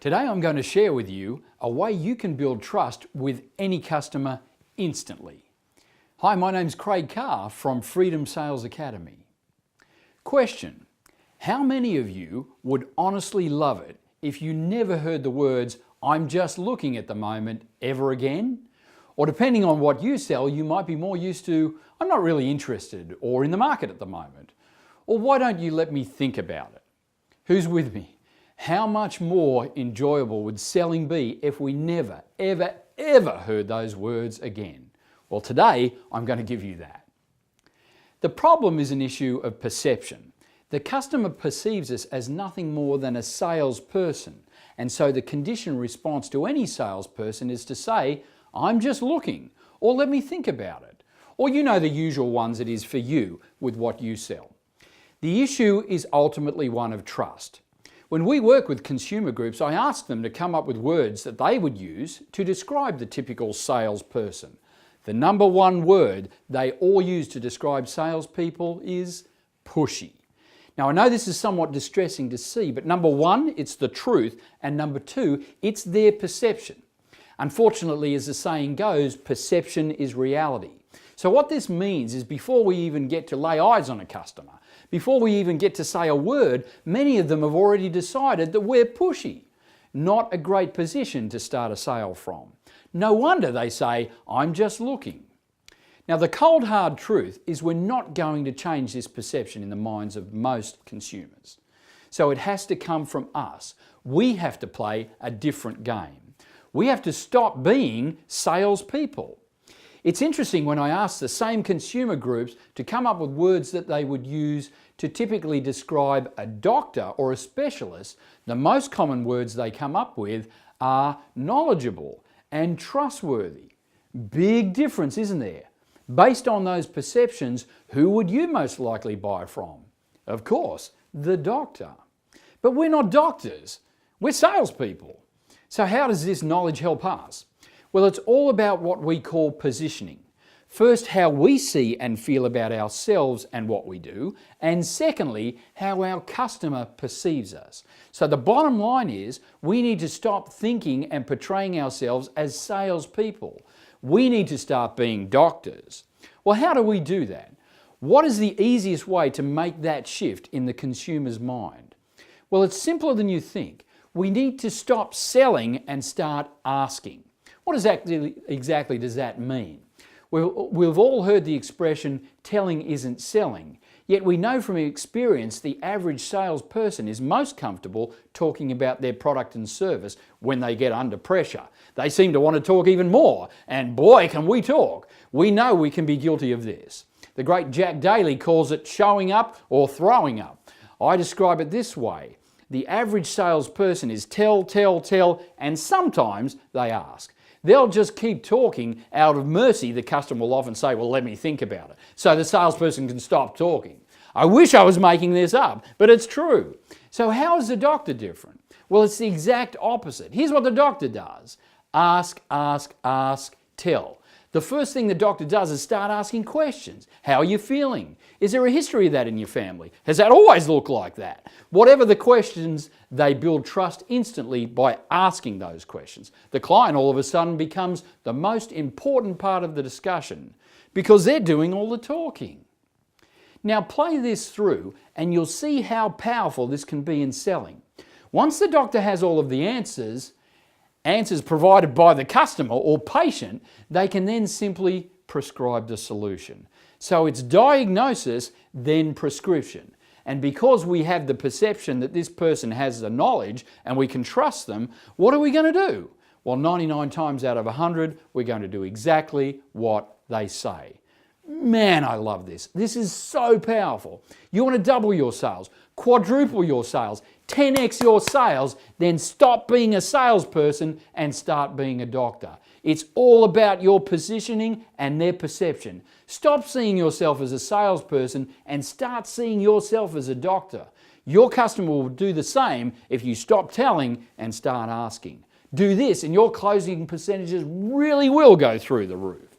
Today I'm going to share with you a way you can build trust with any customer instantly. Hi, my name's Carr from Freedom Sales Academy. Question: how many of you would honestly love it if you never heard the words "I'm just looking at the moment" ever again? Or depending on what you sell, you might be more used to "I'm not really interested" or "in the market at the moment." Or "why don't you let me think about it?" Who's with me? How much more enjoyable would selling be if we never, ever heard those words again? Well, today I'm going to give you that. The problem is an issue of perception. The customer perceives us as nothing more than a salesperson, and so the conditioned response to any salesperson is to say, "I'm just looking," or "let me think about it," or you know the usual ones it is for you with what you sell. The issue is ultimately one of trust. When we work with consumer groups, I ask them to come up with words that they would use to describe the typical salesperson. The number one word they all use to describe salespeople is pushy. Now, I know this is somewhat distressing to see, but number one, it's the truth, and number two, it's their perception. Unfortunately, as the saying goes, perception is reality. So what this means is before we even get to lay eyes on a customer, before we even get to say a word, many of them have already decided that we're pushy. Not a great position to start a sale from. No wonder they say, "I'm just looking." Now, the cold hard truth is we're not going to change this perception in the minds of most consumers. So it has to come from us. We have to play a different game. We have to stop being salespeople. It's interesting when I ask the same consumer groups to come up with words that they would use to typically describe a doctor or a specialist, the most common words they come up with are knowledgeable and trustworthy. Big difference, isn't there? Based on those perceptions, who would you most likely buy from? Of course, the doctor. But we're not doctors, we're salespeople. So how does this knowledge help us? Well, it's all about what we call positioning. First, how we see and feel about ourselves and what we do, and secondly, how our customer perceives us. So the bottom line is we need to stop thinking and portraying ourselves as salespeople. We need to start being doctors. Well, how do we do that? What is the easiest way to make that shift in the consumer's mind? Well, it's simpler than you think. We need to stop selling and start asking. What exactly does that mean? We've all heard the expression, "telling isn't selling," yet we know from experience the average salesperson is most comfortable talking about their product and service when they get under pressure. They seem to want to talk even more, and boy can we talk. We know we can be guilty of this. The great Jack Daly calls it showing up or throwing up. I describe it this way: the average salesperson is tell, and sometimes they ask. They'll just keep talking out of mercy. The customer will often say, "Well, let me think about it," so the salesperson can stop talking. I wish I was making this up, but it's true. So how is the doctor different? Well, it's the exact opposite. Here's what the doctor does. Ask, tell. The first thing the doctor does is start asking questions. How are you feeling? Is there a history of that in your family? Has that always looked like that? Whatever the questions, they build trust instantly by asking those questions. The client all of a sudden becomes the most important part of the discussion because they're doing all the talking. Now play this through and you'll see how powerful this can be in selling. Once the doctor has all of the answers provided by the customer or patient, they can then simply prescribe the solution. So it's diagnosis, then prescription. And because we have the perception that this person has the knowledge and we can trust them, what are we going to do? Well, 99 times out of 100, we're going to do exactly what they say. Man, I love this. This is so powerful. You want to double your sales, quadruple your sales, 10x your sales, then stop being a salesperson and start being a doctor. It's all about your positioning and their perception. Stop seeing yourself as a salesperson and start seeing yourself as a doctor. Your customer will do the same if you stop telling and start asking. Do this and your closing percentages really will go through the roof.